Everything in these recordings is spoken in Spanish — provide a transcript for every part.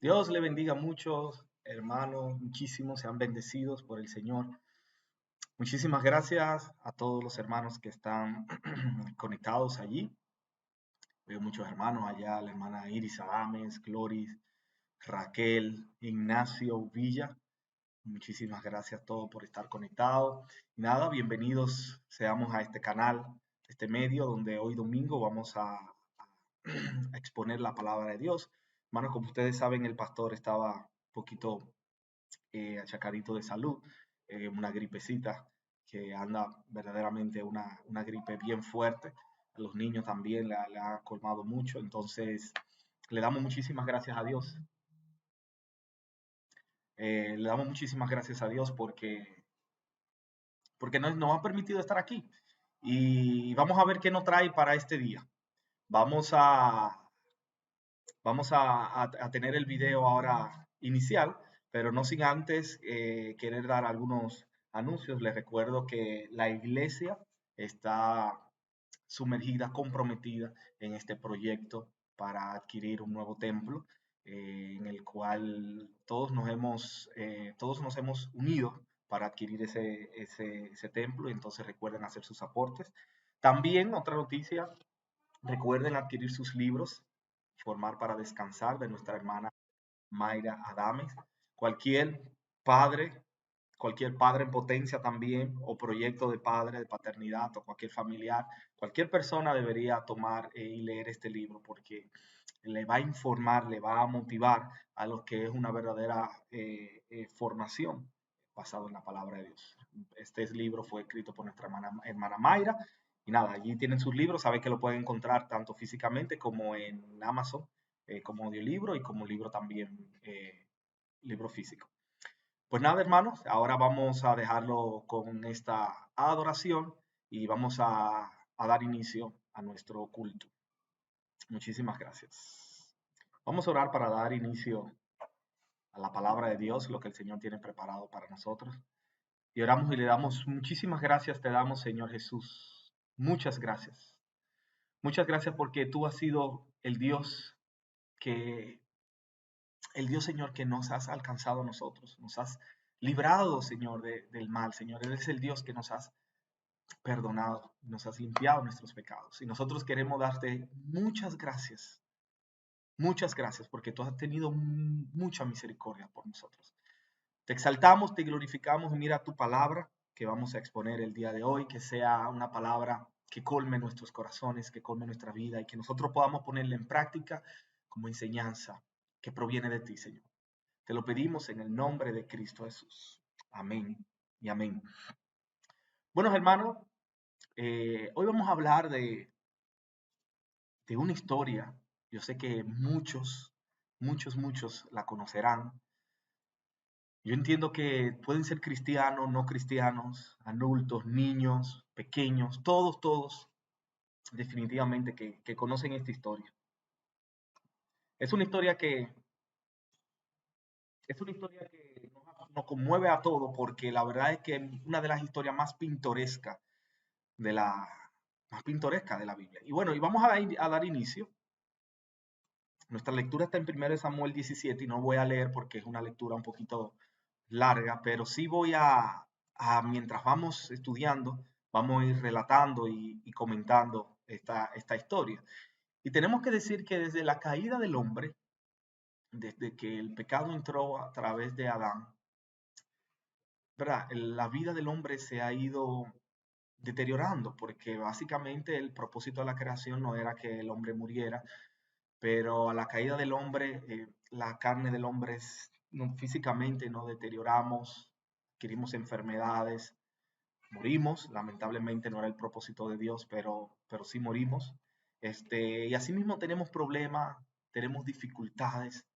Dios le bendiga mucho, hermanos, muchísimos sean bendecidos por el Señor. Muchísimas gracias a todos los hermanos que están conectados allí. Veo muchos hermanos allá, la hermana Iris Adames, Gloris, Raquel, Ignacio Villa. Muchísimas gracias a todos por estar conectados. Y nada, bienvenidos seamos a este canal, este medio, donde hoy domingo vamos a exponer la palabra de Dios. Hermanos, como ustedes saben, el pastor estaba un poquito achacadito de salud, una gripecita que anda verdaderamente una gripe bien fuerte. A los niños también le ha colmado mucho, entonces le damos muchísimas gracias a Dios. Le damos muchísimas gracias a Dios porque nos ha permitido estar aquí. Y vamos a ver qué nos trae para este día. Vamos a, vamos a tener el video ahora inicial, pero no sin antes querer dar algunos anuncios. Les recuerdo que la iglesia está sumergida, comprometida en este proyecto para adquirir un nuevo templo, en el cual todos nos hemos unido para adquirir ese templo. Entonces recuerden hacer sus aportes. También otra noticia, recuerden adquirir sus libros, Formar para Descansar, de nuestra hermana Mayra Adames. Cualquier padre, cualquier padre en potencia también, o proyecto de padre, de paternidad, o cualquier familiar, cualquier persona debería tomar y leer este libro porque le va a informar, le va a motivar a lo que es una verdadera formación basado en la palabra de Dios. Este libro fue escrito por nuestra hermana Mayra. Y nada, allí tienen sus libros, saben que lo pueden encontrar tanto físicamente como en Amazon, como audiolibro y como libro también, libro físico. Pues nada, hermanos, ahora vamos a dejarlo con esta adoración y vamos a dar inicio a nuestro culto. Muchísimas gracias. Vamos a orar para dar inicio a la palabra de Dios, lo que el Señor tiene preparado para nosotros. Y oramos y le damos muchísimas gracias, te damos, Señor Jesús. Muchas gracias. Muchas gracias porque tú has sido que, el Dios, Señor, que nos has alcanzado a nosotros. Nos has librado, Señor, del mal, Señor. Eres el Dios que nos has perdonado, nos has limpiado nuestros pecados. Y nosotros queremos darte muchas gracias, porque tú has tenido mucha misericordia por nosotros. Te exaltamos, te glorificamos y mira tu palabra que vamos a exponer el día de hoy, que sea una palabra que colme nuestros corazones, que colme nuestra vida y que nosotros podamos ponerla en práctica como enseñanza que proviene de ti, Señor. Te lo pedimos en el nombre de Cristo Jesús. Amén y amén. Buenos hermanos, hoy vamos a hablar de una historia. Yo sé que muchos la conocerán. Yo entiendo que pueden ser cristianos, no cristianos, adultos, niños, pequeños, todos definitivamente que conocen esta historia. Es una historia que, es una historia que nos conmueve a todos porque la verdad es que es una de las historias de la, más pintoresca de la Biblia. Y bueno, y vamos a dar inicio. Nuestra lectura está en 1 Samuel 17 y no voy a leer porque es una lectura un poquito larga, pero sí voy mientras vamos estudiando, vamos a ir relatando y comentando esta historia. Y tenemos que decir que desde la caída del hombre, desde que el pecado entró a través de Adán, ¿verdad? La vida del hombre se ha ido deteriorando, porque básicamente el propósito de la creación no era que el hombre muriera, pero a la caída del hombre, la carne del hombre físicamente nos deterioramos, adquirimos enfermedades, morimos. Lamentablemente no era el propósito de Dios, pero sí morimos. Y asimismo tenemos problemas, tenemos dificultades,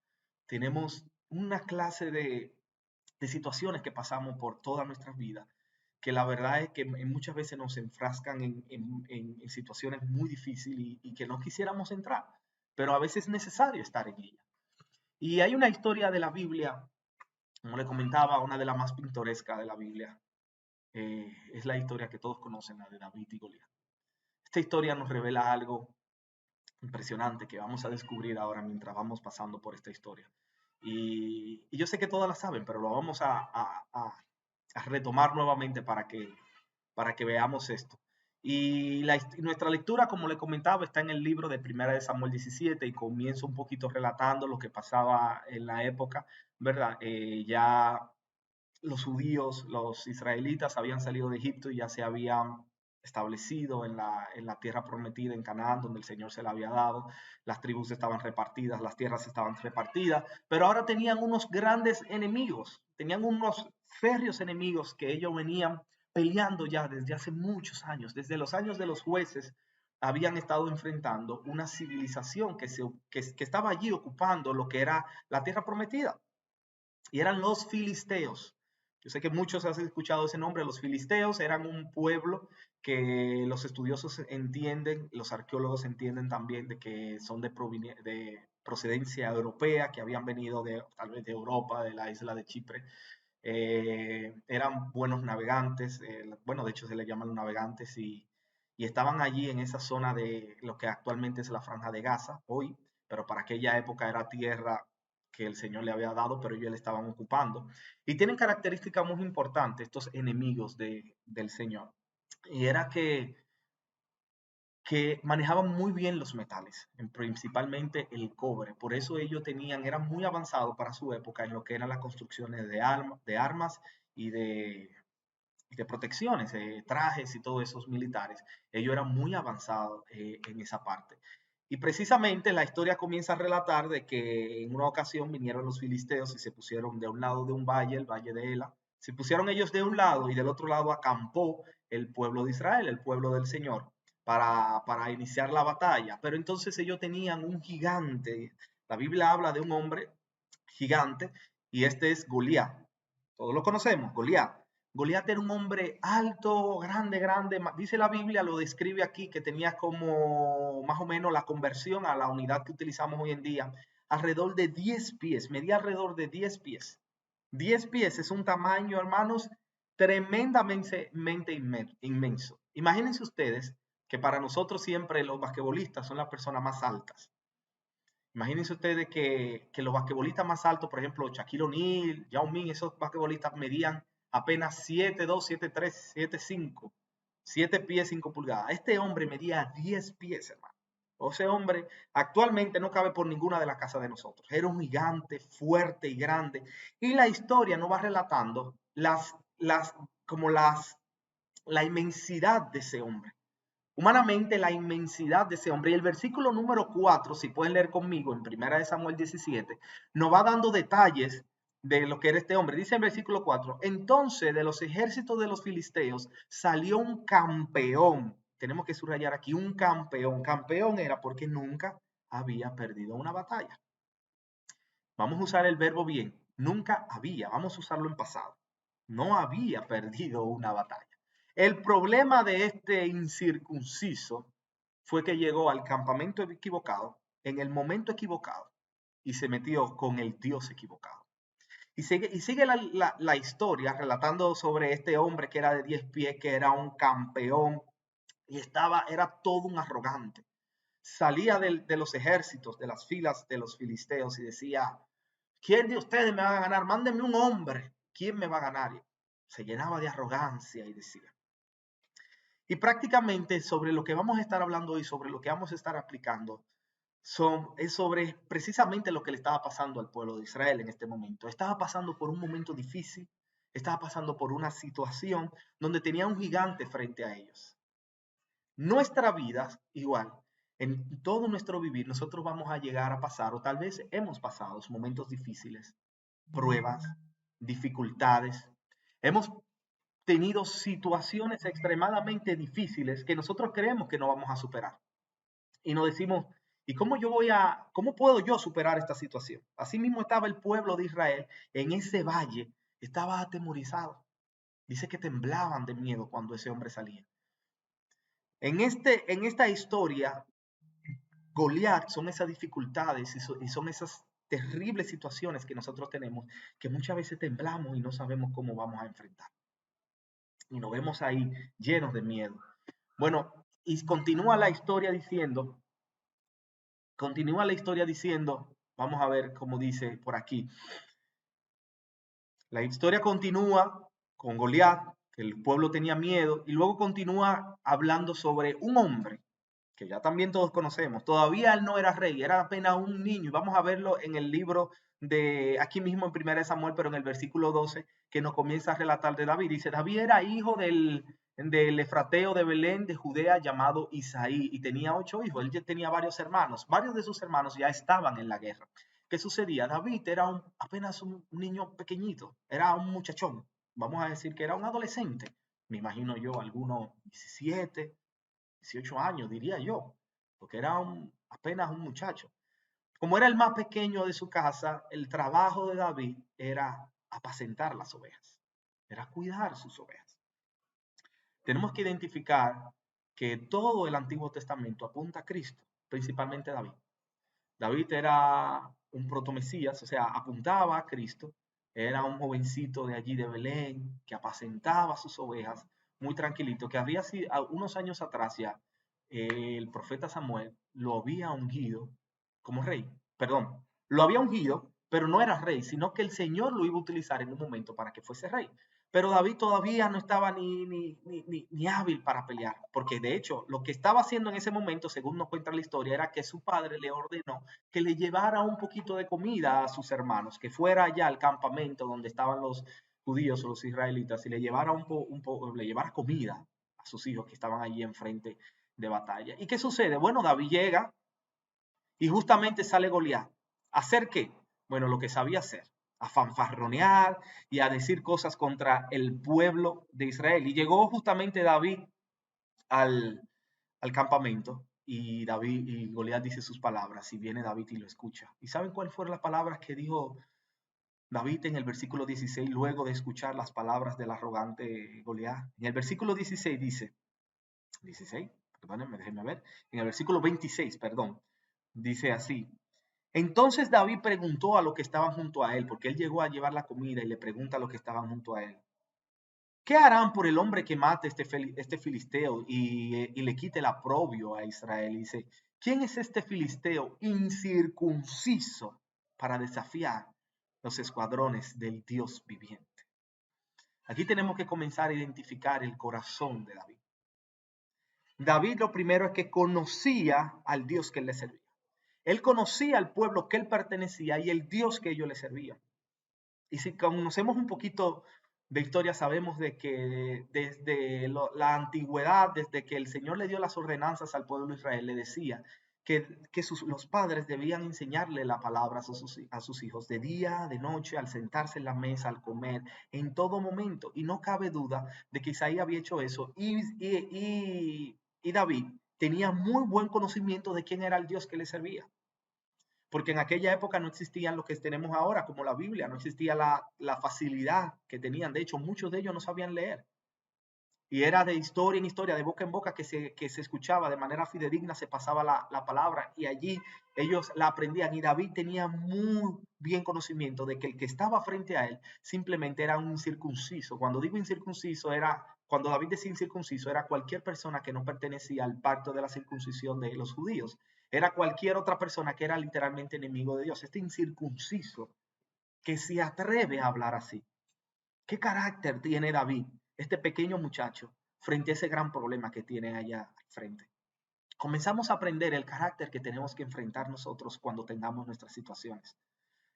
tenemos una clase de situaciones que pasamos por toda nuestra vida, que la verdad es que muchas veces nos enfrascan en situaciones muy difíciles y que no quisiéramos entrar, pero a veces es necesario estar en ella. Y hay una historia de la Biblia, como le comentaba, una de las más pintorescas de la Biblia. Es la historia que todos conocen, la de David y Goliat. Esta historia nos revela algo impresionante que vamos a descubrir ahora mientras vamos pasando por esta historia. Y yo sé que todas la saben, pero lo vamos a retomar nuevamente para que veamos esto. Y nuestra lectura, como le comentaba, está en el libro de Primera de Samuel 17 y comienzo un poquito relatando lo que pasaba en la época, ¿verdad? Ya los judíos, los israelitas habían salido de Egipto y ya se habían establecido en la tierra prometida, en Canaán, donde el Señor se la había dado. Las tribus estaban repartidas, las tierras estaban repartidas, pero ahora tenían unos grandes enemigos, tenían unos férreos enemigos que ellos venían peleando ya desde hace muchos años, desde los años de los jueces. Habían estado enfrentando una civilización que estaba allí ocupando lo que era la tierra prometida, y eran los filisteos. Yo sé que muchos han escuchado ese nombre. Los filisteos eran un pueblo que los estudiosos entienden, los arqueólogos entienden también de que son de procedencia europea, que habían venido tal vez de Europa, de la isla de Chipre. Eran buenos navegantes, bueno, de hecho se les llaman navegantes, y estaban allí en esa zona de lo que actualmente es la Franja de Gaza hoy, pero para aquella época era tierra que el Señor le había dado, pero ellos le estaban ocupando. Y tienen características muy importantes estos enemigos del Señor. Y era que manejaban muy bien los metales, principalmente el cobre. Por eso ellos eran muy avanzados para su época en lo que eran las construcciones de armas y de protecciones, trajes y todos esos militares. Ellos eran muy avanzados en esa parte. Y precisamente la historia comienza a relatar de que en una ocasión vinieron los filisteos y se pusieron de un lado de un valle, el valle de Ela. Se pusieron ellos de un lado y del otro lado acampó el pueblo de Israel, el pueblo del Señor, para iniciar la batalla. Pero entonces ellos tenían un gigante. La Biblia habla de un hombre gigante y este es Goliat. Todos lo conocemos, Goliat. Goliat era un hombre alto, grande, grande. Dice la Biblia, lo describe aquí, que tenía como más o menos la conversión a la unidad que utilizamos hoy en día, alrededor de 10 pies, medía alrededor de 10 pies. 10 pies es un tamaño, hermanos, tremendamente inmenso. Imagínense ustedes que para nosotros siempre los basquetbolistas son las personas más altas. Imagínense ustedes que los basquetbolistas más altos, por ejemplo, Shaquille O'Neal, Yao Ming, esos basquetbolistas medían apenas 7'2", 7'3", 7'5", 7 pies 5 pulgadas. Este hombre medía 10 pies, hermano. Ese hombre actualmente no cabe por ninguna de las casas de nosotros. Era un gigante fuerte y grande. Y la historia nos va relatando como la inmensidad de ese hombre. Humanamente, la inmensidad de ese hombre. Y el versículo número 4, si pueden leer conmigo, en Primera de Samuel 17, nos va dando detalles de lo que era este hombre. Dice el versículo 4, entonces de los ejércitos de los filisteos salió un campeón. Tenemos que subrayar aquí, un campeón. Campeón era porque nunca había perdido una batalla. Vamos a usar el verbo bien. Nunca había, vamos a usarlo en pasado. No había perdido una batalla. El problema de este incircunciso fue que llegó al campamento equivocado, en el momento equivocado, y se metió con el Dios equivocado. Y sigue la historia relatando sobre este hombre que era de 10 pies, que era un campeón, y era todo un arrogante. Salía de los ejércitos, de las filas de los filisteos y decía, ¿quién de ustedes me va a ganar? Mándenme un hombre. ¿Quién me va a ganar? Se llenaba de arrogancia y decía. Y prácticamente sobre lo que vamos a estar hablando hoy, sobre lo que vamos a estar aplicando, es sobre precisamente lo que le estaba pasando al pueblo de Israel en este momento. Estaba pasando por un momento difícil, estaba pasando por una situación donde tenía un gigante frente a ellos. Nuestra vida, igual, en todo nuestro vivir, nosotros vamos a llegar a pasar, o tal vez hemos pasado momentos difíciles, pruebas, dificultades. Hemos tenido situaciones extremadamente difíciles que nosotros creemos que no vamos a superar. Y nos decimos, ¿y cómo puedo yo superar esta situación? Así mismo estaba el pueblo de Israel en ese valle, estaba atemorizado. Dice que temblaban de miedo cuando ese hombre salía. En esta historia, Goliat son esas dificultades y son esas terribles situaciones que nosotros tenemos que muchas veces temblamos y no sabemos cómo vamos a enfrentar. Y nos vemos ahí llenos de miedo. Bueno, y continúa la historia diciendo Vamos a ver cómo dice por aquí. La historia continúa con Goliat, que el pueblo tenía miedo, y luego continúa hablando sobre un hombre que ya también todos conocemos. Todavía él no era rey, era apenas un niño. Y vamos a verlo en el libro de aquí mismo en 1 Samuel, pero en el versículo 12, que nos comienza a relatar de David. Dice, David era hijo del efrateo de Belén de Judea llamado Isaí y tenía 8 hijos. Él ya tenía varios hermanos. Varios de sus hermanos ya estaban en la guerra. ¿Qué sucedía? David era apenas un niño pequeñito, era un muchachón. Vamos a decir que era un adolescente. Me imagino yo, algunos 17, 18 años, diría yo, porque era apenas un muchacho. Como era el más pequeño de su casa, el trabajo de David era apacentar las ovejas, era cuidar sus ovejas. Tenemos que identificar que todo el Antiguo Testamento apunta a Cristo, principalmente David. David era un protomesías, o sea, apuntaba a Cristo, era un jovencito de allí de Belén que apacentaba sus ovejas muy tranquilito, que había sido unos años atrás ya, el profeta Samuel lo había ungido como rey, perdón, lo había ungido, pero no era rey, sino que el Señor lo iba a utilizar en un momento para que fuese rey. Pero David todavía no estaba ni hábil para pelear, porque de hecho lo que estaba haciendo en ese momento, según nos cuenta la historia, era que su padre le ordenó que le llevara un poquito de comida a sus hermanos, que fuera allá al campamento donde estaban los judíos o los israelitas y le llevara, le llevara comida a sus hijos que estaban allí enfrente de batalla. ¿Y qué sucede? Bueno, David llega y justamente sale Goliat. ¿A hacer qué? Bueno, lo que sabía hacer, a fanfarronear y a decir cosas contra el pueblo de Israel. Y llegó justamente David al, al campamento y David y Goliat dice sus palabras y viene David y lo escucha. ¿Y saben cuáles fueron las palabras que dijo David en el versículo 16 luego de escuchar las palabras del arrogante Goliat? En el versículo 16 dice, 16, perdónenme, déjenme ver, en el versículo 26, perdón, dice así, entonces David preguntó a los que estaban junto a él, porque él llegó a llevar la comida y le pregunta a los que estaban junto a él, ¿qué harán por el hombre que mate este filisteo y le quite el aprobio a Israel? Y dice, ¿quién es este filisteo incircunciso para desafiar los escuadrones del Dios viviente? Aquí tenemos que comenzar a identificar el corazón de David. David lo primero es que conocía al Dios que él le servía. Él conocía al pueblo que él pertenecía y el Dios que ellos le servían. Y si conocemos un poquito de historia, sabemos de que desde la antigüedad, desde que el Señor le dio las ordenanzas al pueblo de Israel, le decía que los padres debían enseñarle la palabra a sus hijos de día, de noche, al sentarse en la mesa, al comer, en todo momento. Y no cabe duda de que Isaías había hecho eso. Y David tenía muy buen conocimiento de quién era el Dios que le servía. Porque en aquella época no existían lo que tenemos ahora, como la Biblia, no existía la facilidad que tenían. De hecho, muchos de ellos no sabían leer. Y era de historia en historia, de boca en boca, que se escuchaba de manera fidedigna, se pasaba la palabra y allí ellos la aprendían. Y David tenía muy bien conocimiento de que el que estaba frente a él simplemente era un incircunciso. Cuando digo incircunciso, cuando David decía incircunciso, era cualquier persona que no pertenecía al pacto de la circuncisión de los judíos. Era cualquier otra persona que era literalmente enemigo de Dios. Este incircunciso que se atreve a hablar así. ¿Qué carácter tiene David, este pequeño muchacho, frente a ese gran problema que tiene allá al frente? Comenzamos a aprender el carácter que tenemos que enfrentar nosotros cuando tengamos nuestras situaciones.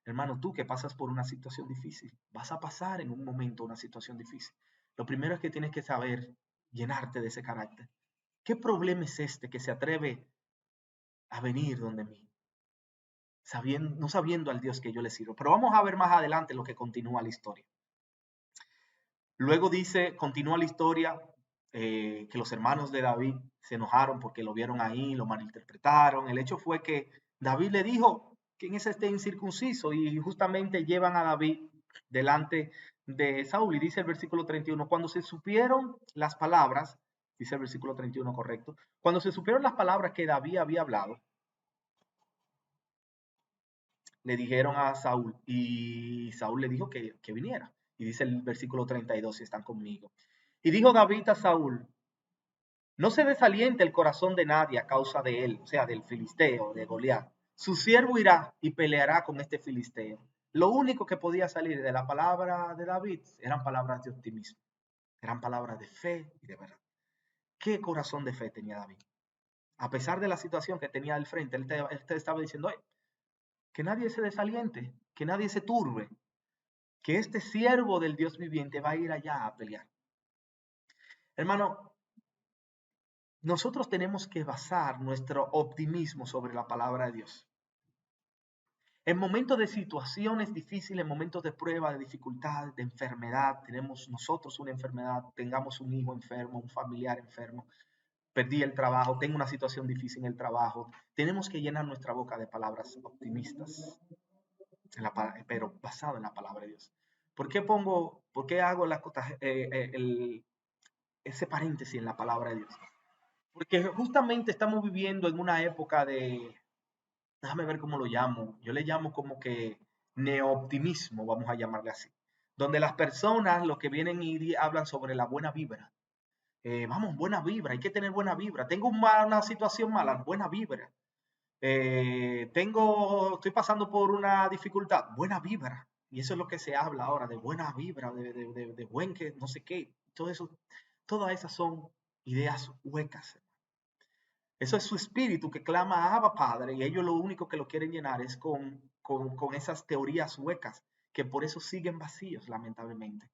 Hermano, tú que pasas por una situación difícil, vas a pasar en un momento una situación difícil. Lo primero es que tienes que saber llenarte de ese carácter. ¿Qué problema es este que se atreve a venir donde mí? No sabiendo al Dios que yo le sirvo. Pero vamos a ver más adelante lo que continúa la historia. Luego dice, continúa la historia, que los hermanos de David se enojaron porque lo vieron ahí, lo malinterpretaron. El hecho fue que David le dijo, ¿quién es este incircunciso? Y justamente llevan a David delante de Saúl. Y dice el versículo 31, cuando se supieron las palabras, dice el versículo 31 correcto, cuando se supieron las palabras que David había hablado, le dijeron a Saúl y Saúl le dijo que viniera. Y dice el versículo 32, si están conmigo. Y dijo David a Saúl, no se desaliente el corazón de nadie a causa de él, o sea, del filisteo, de Goliat, Su siervo irá y peleará con este filisteo. Lo único que podía salir de la palabra de David eran palabras de optimismo, eran palabras de fe y de verdad. ¿Qué corazón de fe tenía David? A pesar de la situación que tenía al frente, él te estaba diciendo, oye, que nadie se desaliente, que nadie se turbe, que este siervo del Dios viviente va a ir allá a pelear. Hermano, nosotros tenemos que basar nuestro optimismo sobre la palabra de Dios. En momentos de situaciones difíciles, en momentos de prueba, de dificultad, de enfermedad, tenemos nosotros una enfermedad, tengamos un hijo enfermo, un familiar enfermo, perdí el trabajo, tengo una situación difícil en el trabajo, tenemos que llenar nuestra boca de palabras optimistas, pero basado en la palabra de Dios. ¿Por qué hago ese paréntesis en la palabra de Dios? Porque justamente estamos viviendo en una época de, déjame ver cómo lo llamo, yo le llamo como que neooptimismo, vamos a llamarle así, donde las personas lo que vienen y hablan sobre la buena vibra. Vamos, buena vibra, hay que tener buena vibra. Tengo una situación mala, buena vibra. Estoy pasando por una dificultad, buena vibra. Y eso es lo que se habla ahora, de buena vibra, de buen que no sé qué. Todo eso, todas esas son ideas huecas. Eso es su espíritu que clama a Abba Padre y ellos lo único que lo quieren llenar es con esas teorías huecas que por eso siguen vacíos, lamentablemente.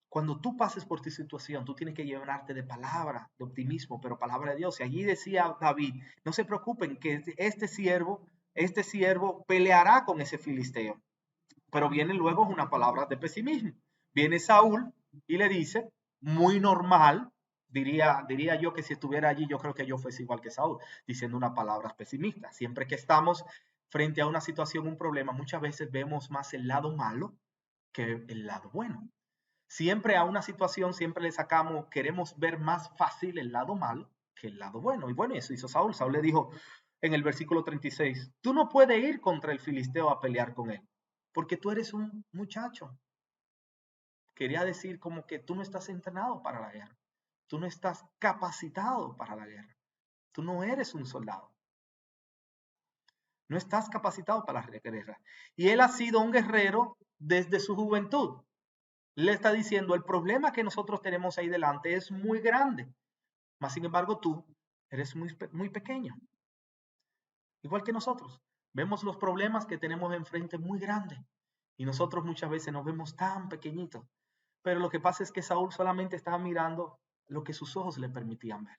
Cuando tú pases por tu situación, tú tienes que llenarte de palabra, de optimismo, pero palabra de Dios. Y allí decía David, no se preocupen que este siervo peleará con ese filisteo. Pero viene luego una palabra de pesimismo. Viene Saúl y le dice, muy normal, diría yo que si estuviera allí, yo creo que yo fuese igual que Saúl, diciendo una palabra pesimista. Siempre que estamos frente a una situación, un problema, muchas veces vemos más el lado malo que el lado bueno. Siempre a una situación, siempre le sacamos, queremos ver más fácil el lado malo que el lado bueno. Y bueno, eso hizo Saúl. Saúl le dijo en el versículo 36, tú no puedes ir contra el filisteo a pelear con él, porque tú eres un muchacho. Quería decir como que tú no estás entrenado para la guerra. Tú no estás capacitado para la guerra. Tú no eres un soldado. No estás capacitado para la guerra. Y él ha sido un guerrero desde su juventud. Le está diciendo, el problema que nosotros tenemos ahí delante es muy grande, mas sin embargo tú eres muy pequeño, igual que nosotros. Vemos los problemas que tenemos enfrente muy grandes y nosotros muchas veces nos vemos tan pequeñitos. Pero lo que pasa es que Saúl solamente estaba mirando lo que sus ojos le permitían ver.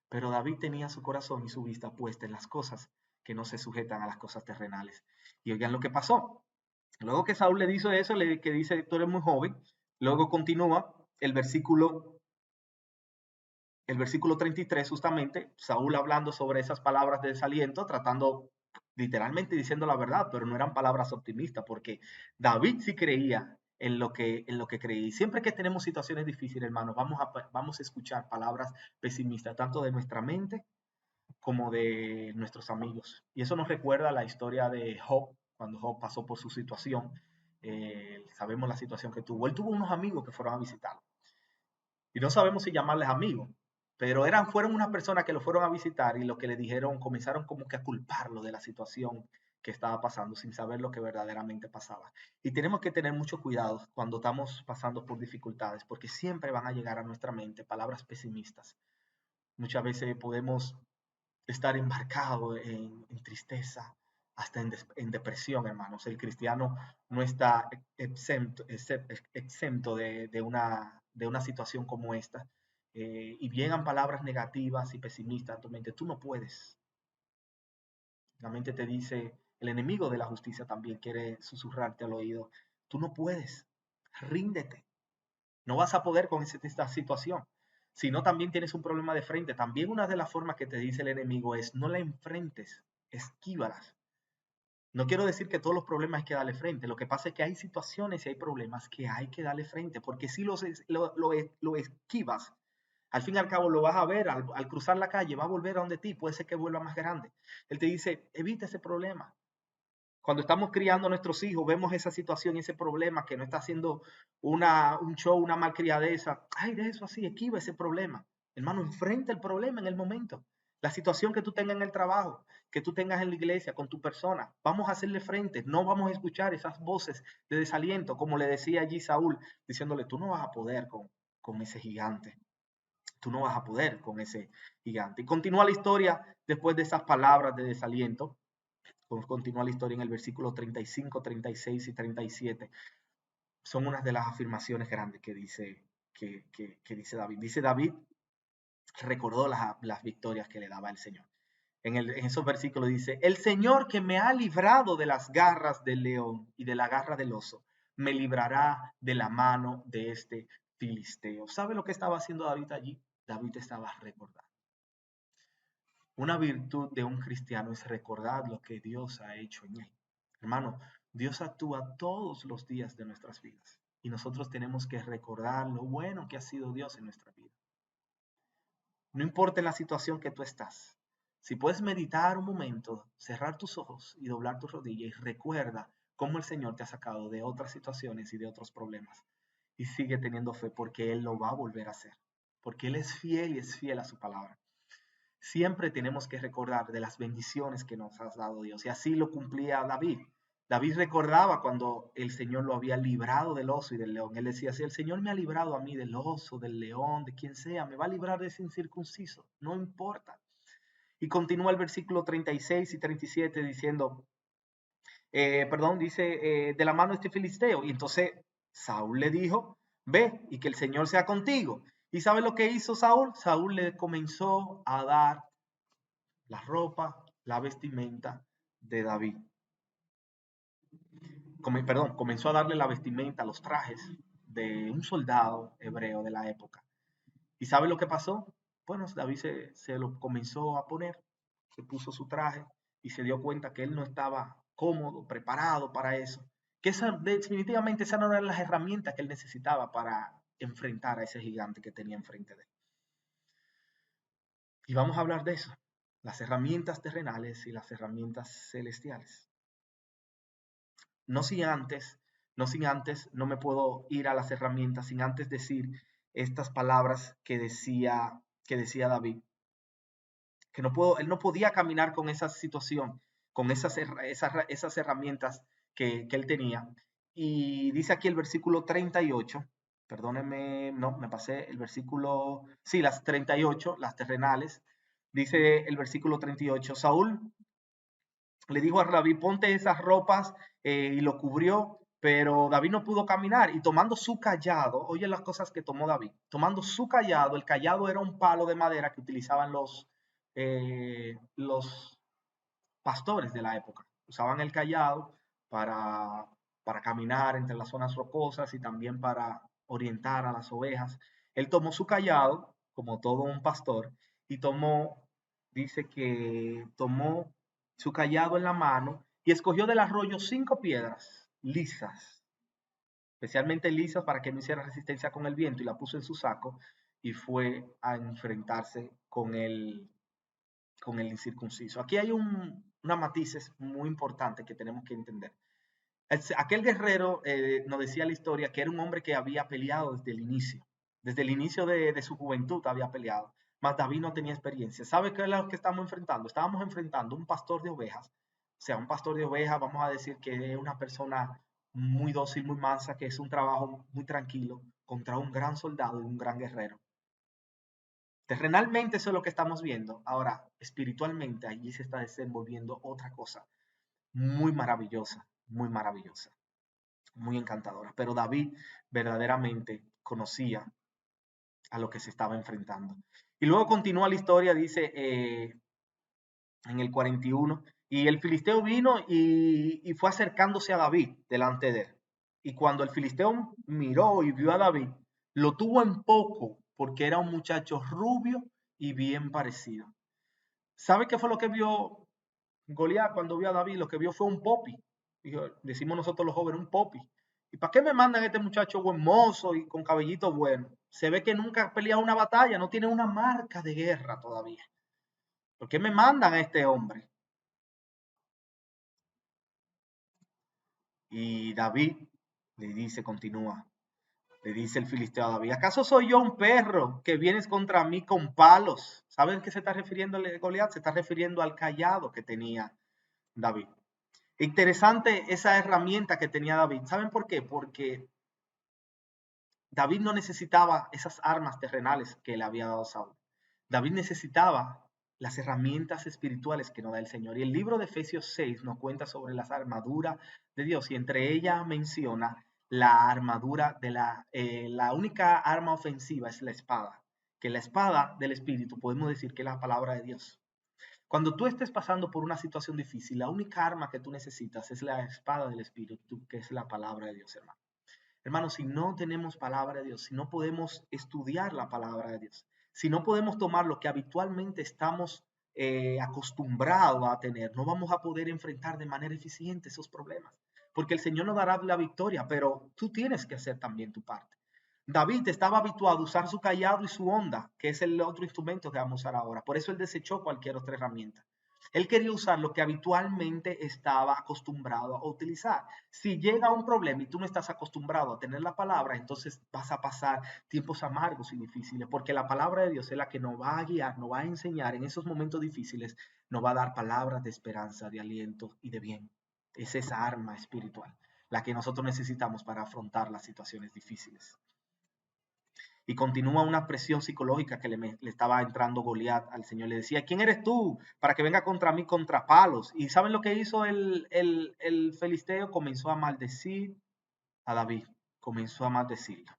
Pero David tenía su corazón y su vista puesta en las cosas que no se sujetan a las cosas terrenales. Y oigan lo que pasó. Luego que Saúl le dice eso, que dice, tú eres muy joven, luego continúa el versículo 33, justamente, Saúl hablando sobre esas palabras de desaliento, tratando, literalmente diciendo la verdad, pero no eran palabras optimistas, porque David sí creía en lo que creía. Y siempre que tenemos situaciones difíciles, hermanos, vamos a escuchar palabras pesimistas, tanto de nuestra mente como de nuestros amigos. Y eso nos recuerda la historia de Job, cuando Job pasó por su situación. Sabemos la situación que tuvo. Él tuvo unos amigos que fueron a visitarlo. Y no sabemos si llamarles amigos, pero fueron unas personas que lo fueron a visitar y lo que le dijeron, comenzaron como que a culparlo de la situación que estaba pasando sin saber lo que verdaderamente pasaba. Y tenemos que tener mucho cuidado cuando estamos pasando por dificultades, porque siempre van a llegar a nuestra mente palabras pesimistas. Muchas veces podemos estar embarcado en tristeza, hasta en depresión, hermanos. El cristiano no está exento de una situación como esta. Y llegan palabras negativas y pesimistas a tu mente. Tú no puedes. La mente te dice, el enemigo de la justicia también quiere susurrarte al oído. Tú no puedes. Ríndete. No vas a poder con esta situación. Si no, también tienes un problema de frente. También una de las formas que te dice el enemigo es no la enfrentes, esquívalas. No quiero decir que todos los problemas hay que darle frente. Lo que pasa es que hay situaciones y hay problemas que hay que darle frente, porque si lo esquivas, al fin y al cabo lo vas a ver al cruzar la calle, va a volver a donde ti, puede ser que vuelva más grande. Él te dice, evita ese problema. Cuando estamos criando a nuestros hijos, vemos esa situación y ese problema que no está haciendo un show, una malcriadeza. Ay, de eso así, esquiva ese problema. Hermano, enfrenta el problema en el momento. La situación que tú tengas en el trabajo, que tú tengas en la iglesia, con tu persona, vamos a hacerle frente, no vamos a escuchar esas voces de desaliento, como le decía allí Saúl, diciéndole, tú no vas a poder con ese gigante, tú no vas a poder con ese gigante. Y continúa la historia después de esas palabras de desaliento, continúa la historia en el versículo 35, 36 y 37. Son unas de las afirmaciones grandes que dice David. Dice David, recordó las victorias que le daba el Señor. En esos versículos dice, el Señor que me ha librado de las garras del león y de la garra del oso, me librará de la mano de este filisteo. ¿Sabe lo que estaba haciendo David allí? David estaba recordando. Una virtud de un cristiano es recordar lo que Dios ha hecho en él. Hermano, Dios actúa todos los días de nuestras vidas y nosotros tenemos que recordar lo bueno que ha sido Dios en nuestra vida. No importa en la situación que tú estás. Si puedes meditar un momento, cerrar tus ojos y doblar tus rodillas y recuerda cómo el Señor te ha sacado de otras situaciones y de otros problemas. Y sigue teniendo fe porque Él lo va a volver a hacer. Porque Él es fiel y es fiel a su palabra. Siempre tenemos que recordar de las bendiciones que nos ha dado Dios. Y así lo cumplía David. David recordaba cuando el Señor lo había librado del oso y del león. Él decía, si el Señor me ha librado a mí del oso, del león, de quien sea, me va a librar de ese incircunciso. No importa. Y continúa el versículo 36 y 37 diciendo, dice, de la mano de este filisteo. Y entonces Saúl le dijo, ve y que el Señor sea contigo. ¿Y sabe lo que hizo Saúl? Saúl le comenzó a dar la ropa, la vestimenta de David. Comenzó a darle la vestimenta, los trajes de un soldado hebreo de la época. ¿Y sabe lo que pasó? Bueno, David se lo comenzó a poner, se puso su traje y se dio cuenta que él no estaba cómodo, preparado para eso. Que definitivamente esas no eran las herramientas que él necesitaba para enfrentar a ese gigante que tenía enfrente de él. Y vamos a hablar de eso, las herramientas terrenales y las herramientas celestiales. No sin antes, no me puedo ir a las herramientas sin antes decir estas palabras que decía David, que él no podía caminar con esa situación, con esas herramientas que él tenía. Y dice aquí el versículo 38, perdónenme, no, me pasé el versículo, sí, las 38, las terrenales, dice el versículo 38, Saúl le dijo a David, ponte esas ropas y lo cubrió, pero David no pudo caminar y tomando su callado, oye las cosas que tomó David, tomando su callado, el callado era un palo de madera que utilizaban los pastores de la época, usaban el callado para, para caminar entre las zonas rocosas y también para orientar a las ovejas. Él tomó su callado, como todo un pastor, y dice que tomó su callado en la mano y escogió del arroyo 5 piedras lisas, especialmente lisas para que no hiciera resistencia con el viento, y la puso en su saco y fue a enfrentarse con el incircunciso. Aquí hay una matices muy importante que tenemos que entender. Aquel guerrero, nos decía la historia, que era un hombre que había peleado desde el inicio de su juventud había peleado, mas David no tenía experiencia. ¿Sabe qué es lo que estamos enfrentando? Estábamos enfrentando un pastor de ovejas, o sea, un pastor de ovejas, vamos a decir que es una persona muy dócil, muy mansa, que es un trabajo muy tranquilo, contra un gran soldado y un gran guerrero. Terrenalmente eso es lo que estamos viendo. Ahora, espiritualmente allí se está desenvolviendo otra cosa muy maravillosa, muy encantadora. Pero David verdaderamente conocía a lo que se estaba enfrentando. Y luego continúa la historia, dice en el 41, y el filisteo vino y fue acercándose a David delante de él. Y cuando el filisteo miró y vio a David, lo tuvo en poco porque era un muchacho rubio y bien parecido. ¿Sabe qué fue lo que vio Goliat cuando vio a David? Lo que vio fue un popi. Decimos nosotros los jóvenes, un popi. ¿Y para qué me mandan a este muchacho buen mozo y con cabellito bueno? Se ve que nunca ha peleado una batalla, no tiene una marca de guerra todavía. ¿Por qué me mandan a este hombre? Y David le dice, continúa, Le dice el filisteo a David, ¿acaso soy yo un perro que vienes contra mí con palos? ¿Saben qué se está refiriendo Goliat? Se está refiriendo al cayado que tenía David. Interesante esa herramienta que tenía David. ¿Saben por qué? Porque David no necesitaba esas armas terrenales que le había dado Saúl. David necesitaba las herramientas espirituales que nos da el Señor. Y el libro de Efesios 6 nos cuenta sobre las armaduras de Dios y entre ellas menciona la armadura de la única arma ofensiva es la espada, que la espada del Espíritu podemos decir que es la palabra de Dios. Cuando tú estés pasando por una situación difícil, la única arma que tú necesitas es la espada del Espíritu, que es la palabra de Dios, hermano. Hermanos, si no tenemos palabra de Dios, si no podemos estudiar la palabra de Dios, si no podemos tomar lo que habitualmente estamos acostumbrados a tener, no vamos a poder enfrentar de manera eficiente esos problemas. Porque el Señor nos dará la victoria, pero tú tienes que hacer también tu parte. David estaba habituado a usar su callado y su honda, que es el otro instrumento que vamos a usar ahora. Por eso él desechó cualquier otra herramienta. Él quería usar lo que habitualmente estaba acostumbrado a utilizar. Si llega un problema y tú no estás acostumbrado a tener la palabra, entonces vas a pasar tiempos amargos y difíciles, porque la palabra de Dios es la que nos va a guiar, nos va a enseñar en esos momentos difíciles, nos va a dar palabras de esperanza, de aliento y de bien. Es esa arma espiritual, la que nosotros necesitamos para afrontar las situaciones difíciles. Y continúa una presión psicológica que le estaba entrando Goliat al Señor. Le decía, ¿quién eres tú para que venga contra mí contra palos? Y ¿saben lo que hizo el filisteo? Comenzó a maldecir a David. Comenzó a maldecirlo.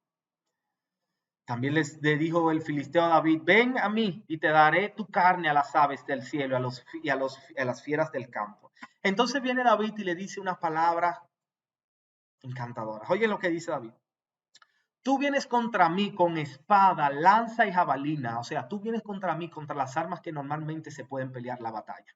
También le dijo el filisteo a David, ven a mí y te daré tu carne a las aves del cielo a las fieras del campo. Entonces viene David y le dice unas palabras encantadoras. Oye lo que dice David. Tú vienes contra mí con espada, lanza y jabalina. O sea, tú vienes contra mí, contra las armas que normalmente se pueden pelear la batalla.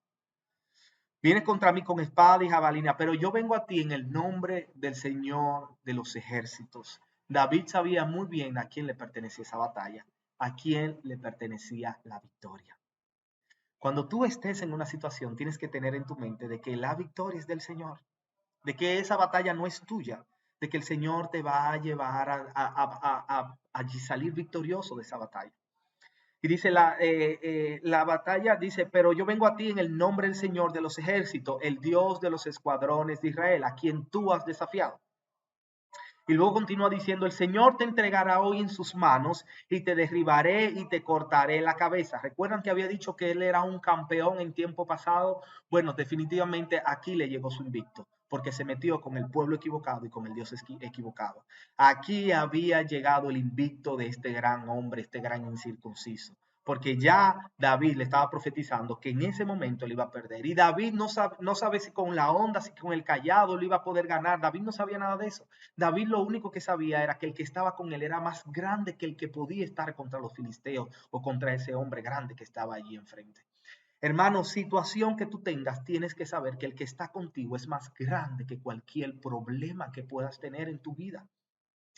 Vienes contra mí con espada y jabalina, pero yo vengo a ti en el nombre del Señor de los ejércitos. David sabía muy bien a quién le pertenecía esa batalla, a quién le pertenecía la victoria. Cuando tú estés en una situación, tienes que tener en tu mente de que la victoria es del Señor, de que esa batalla no es tuya, de que el Señor te va a llevar a salir victorioso de esa batalla. Y dice la batalla, dice, pero yo vengo a ti en el nombre del Señor de los ejércitos, el Dios de los escuadrones de Israel, a quien tú has desafiado. Y luego continúa diciendo, el Señor te entregará hoy en sus manos y te derribaré y te cortaré la cabeza. ¿Recuerdan que había dicho que él era un campeón en tiempo pasado? Bueno, definitivamente aquí le llegó su invicto, porque se metió con el pueblo equivocado y con el Dios equivocado. Aquí había llegado el invicto de este gran hombre, este gran incircunciso. Porque ya David le estaba profetizando que en ese momento le iba a perder. Y David no sabe si con la onda, si con el callado lo iba a poder ganar. David no sabía nada de eso. David lo único que sabía era que el que estaba con él era más grande que el que podía estar contra los filisteos o contra ese hombre grande que estaba allí enfrente. Hermano, situación que tú tengas, tienes que saber que el que está contigo es más grande que cualquier problema que puedas tener en tu vida.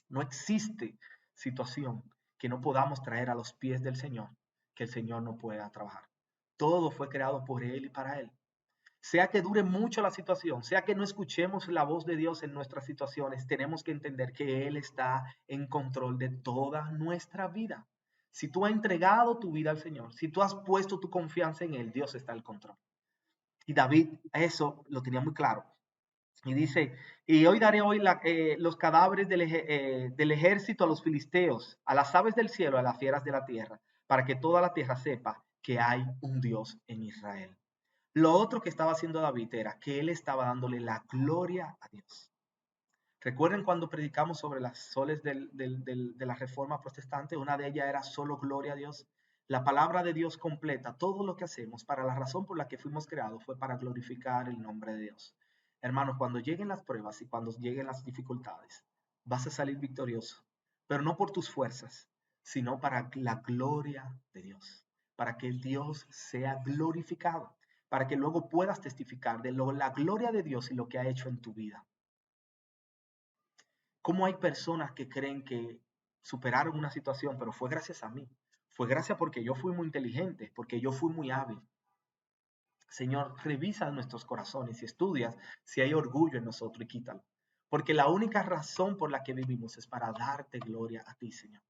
No existe situación que no podamos traer a los pies del Señor, que el Señor no pueda trabajar. Todo fue creado por Él y para Él. Sea que dure mucho la situación, sea que no escuchemos la voz de Dios en nuestras situaciones, tenemos que entender que Él está en control de toda nuestra vida. Si tú has entregado tu vida al Señor, si tú has puesto tu confianza en Él, Dios está al control. Y David eso lo tenía muy claro. Y dice, y hoy daré los cadáveres del ejército a los filisteos, a las aves del cielo, a las fieras de la tierra, para que toda la tierra sepa que hay un Dios en Israel. Lo otro que estaba haciendo David era que él estaba dándole la gloria a Dios. Recuerden cuando predicamos sobre las soles de la reforma protestante, una de ellas era solo gloria a Dios. La palabra de Dios completa todo lo que hacemos para la razón por la que fuimos creados fue para glorificar el nombre de Dios. Hermanos, cuando lleguen las pruebas y cuando lleguen las dificultades, vas a salir victorioso, pero no por tus fuerzas, sino para la gloria de Dios, para que Dios sea glorificado, para que luego puedas testificar de la gloria de Dios y lo que ha hecho en tu vida. ¿Cómo hay personas que creen que superaron una situación, pero fue gracias a mí? Fue gracias porque yo fui muy inteligente, porque yo fui muy hábil. Señor, revisa nuestros corazones y estudias si hay orgullo en nosotros y quítalo. Porque la única razón por la que vivimos es para darte gloria a ti, Señor.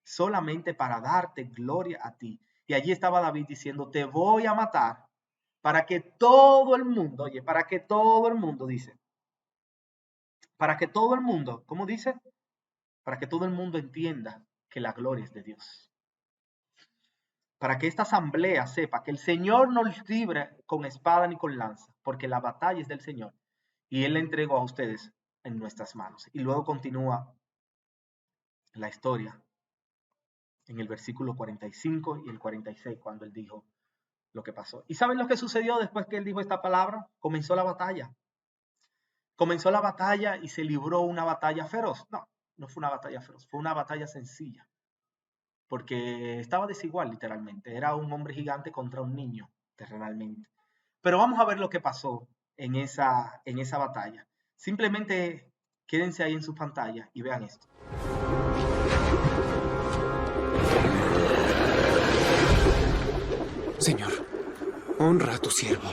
Solamente para darte gloria a ti. Y allí estaba David diciendo, te voy a matar para que todo el mundo, oye, para que todo el mundo, dice, para que todo el mundo, ¿cómo dice? Para que todo el mundo entienda que la gloria es de Dios. Para que esta asamblea sepa que el Señor no les libre con espada ni con lanza, porque la batalla es del Señor. Y Él le entregó a ustedes en nuestras manos. Y luego continúa la historia en el versículo 45 y el 46, cuando Él dijo lo que pasó. ¿Y saben lo que sucedió después que Él dijo esta palabra? Comenzó la batalla. Comenzó la batalla y se libró una batalla feroz. No, no fue una batalla feroz, fue una batalla sencilla. Porque estaba desigual literalmente. Era un hombre gigante contra un niño, terrenalmente. Pero vamos a ver lo que pasó en esa batalla. Simplemente quédense ahí en su pantalla y vean esto. Señor, honra a tu siervo.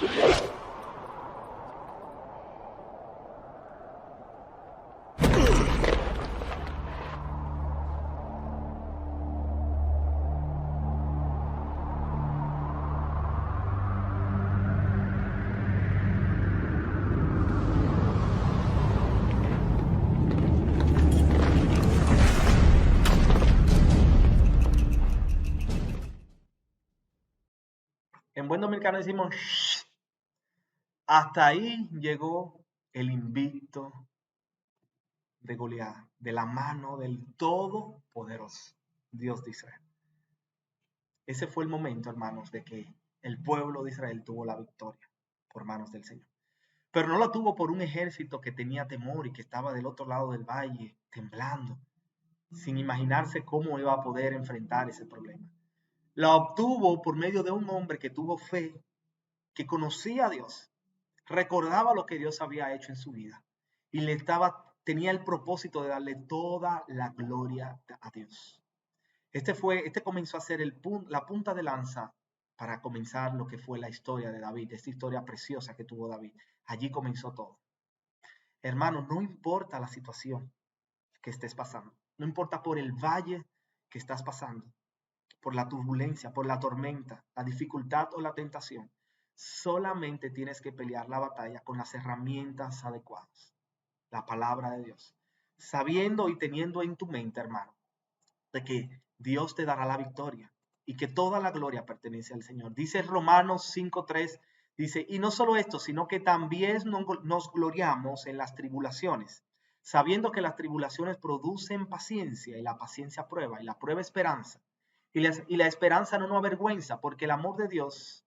En buen dominicano decimos, shh. Hasta ahí llegó el invicto de Goliat, de la mano del Todopoderoso, Dios de Israel. Ese fue el momento, hermanos, de que el pueblo de Israel tuvo la victoria por manos del Señor. Pero no la tuvo por un ejército que tenía temor y que estaba del otro lado del valle, temblando, sin imaginarse cómo iba a poder enfrentar ese problema. La obtuvo por medio de un hombre que tuvo fe, que conocía a Dios, recordaba lo que Dios había hecho en su vida y tenía el propósito de darle toda la gloria a Dios. Este comenzó a ser la punta de lanza para comenzar lo que fue la historia de David, esta historia preciosa que tuvo David. Allí comenzó todo. Hermano, no importa la situación que estés pasando, no importa por el valle que estás pasando, por la turbulencia, por la tormenta, la dificultad o la tentación, solamente tienes que pelear la batalla con las herramientas adecuadas, la palabra de Dios, sabiendo y teniendo en tu mente, hermano, de que Dios te dará la victoria y que toda la gloria pertenece al Señor. Dice Romanos 5:3, dice, y no solo esto, sino que también nos gloriamos en las tribulaciones, sabiendo que las tribulaciones producen paciencia y la paciencia prueba y la prueba esperanza. Y la esperanza no nos avergüenza, porque el amor de Dios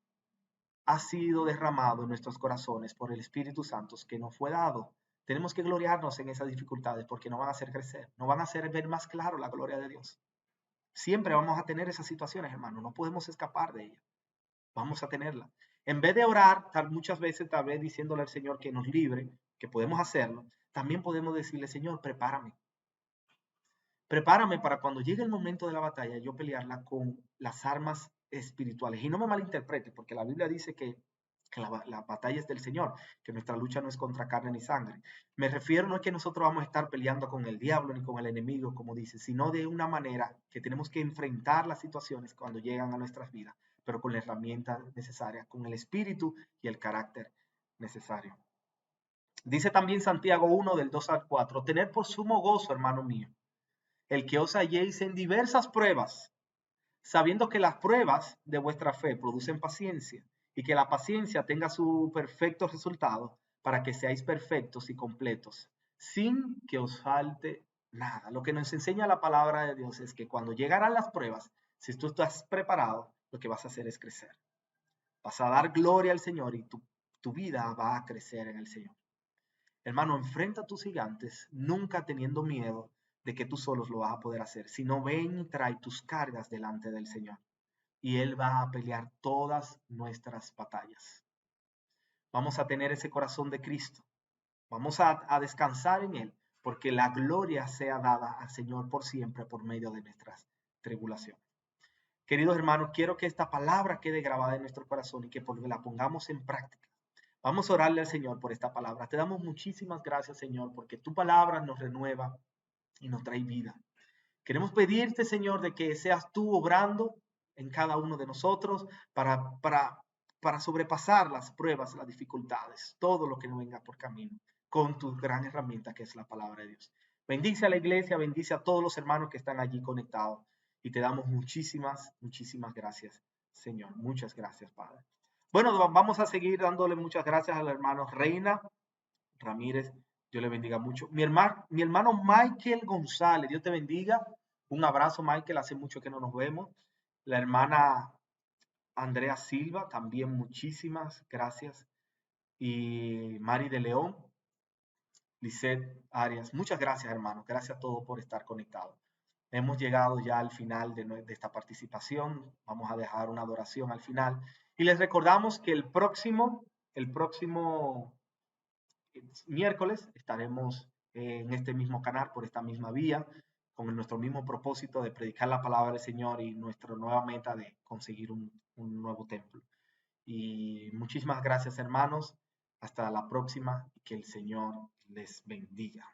ha sido derramado en nuestros corazones por el Espíritu Santo que nos fue dado. Tenemos que gloriarnos en esas dificultades porque nos van a hacer crecer, nos van a hacer ver más claro la gloria de Dios. Siempre vamos a tener esas situaciones, hermano, no podemos escapar de ellas. Vamos a tenerla. En vez de orar, muchas veces tal vez diciéndole al Señor que nos libre, que podemos hacerlo, también podemos decirle, Señor, prepárame. Prepárame para cuando llegue el momento de la batalla, yo pelearla con las armas espirituales. Y no me malinterprete, porque la Biblia dice que la batalla es del Señor, que nuestra lucha no es contra carne ni sangre. Me refiero no es que nosotros vamos a estar peleando con el diablo ni con el enemigo, como dice, sino de una manera que tenemos que enfrentar las situaciones cuando llegan a nuestras vidas, pero con la herramienta necesaria, con el espíritu y el carácter necesario. Dice también Santiago 1 del 2 al 4, tener por sumo gozo, hermano mío, el que os halléis en diversas pruebas, sabiendo que las pruebas de vuestra fe producen paciencia, y que la paciencia tenga su perfecto resultado, para que seáis perfectos y completos, sin que os falte nada. Lo que nos enseña la palabra de Dios es que cuando llegarán las pruebas, si tú estás preparado, lo que vas a hacer es crecer. Vas a dar gloria al Señor y tu vida va a crecer en el Señor. Hermano, enfrenta a tus gigantes, nunca teniendo miedo de que tú solos lo vas a poder hacer, sino ven y trae tus cargas delante del Señor. Y Él va a pelear todas nuestras batallas. Vamos a tener ese corazón de Cristo. Vamos a descansar en Él, porque la gloria sea dada al Señor por siempre por medio de nuestras tribulaciones. Queridos hermanos, quiero que esta palabra quede grabada en nuestro corazón y que la pongamos en práctica. Vamos a orarle al Señor por esta palabra. Te damos muchísimas gracias, Señor, porque tu palabra nos renueva y nos trae vida. Queremos pedirte, Señor, de que seas tú obrando en cada uno de nosotros para sobrepasar las pruebas, las dificultades, todo lo que nos venga por camino, con tu gran herramienta que es la palabra de Dios. Bendice a la iglesia, bendice a todos los hermanos que están allí conectados y te damos muchísimas, muchísimas gracias, Señor. Muchas gracias, Padre. Bueno, vamos a seguir dándole muchas gracias al hermano Reina Ramírez. Dios le bendiga mucho. Mi hermano Michael González, Dios te bendiga. Un abrazo, Michael. Hace mucho que no nos vemos. La hermana Andrea Silva, también muchísimas gracias. Y Mari de León, Lisette Arias, muchas gracias, hermano. Gracias a todos por estar conectados. Hemos llegado ya al final de esta participación. Vamos a dejar una adoración al final. Y les recordamos que el próximo miércoles estaremos en este mismo canal, por esta misma vía, con nuestro mismo propósito de predicar la palabra del Señor y nuestra nueva meta de conseguir un nuevo templo. Y muchísimas gracias, hermanos. Hasta la próxima y que el Señor les bendiga.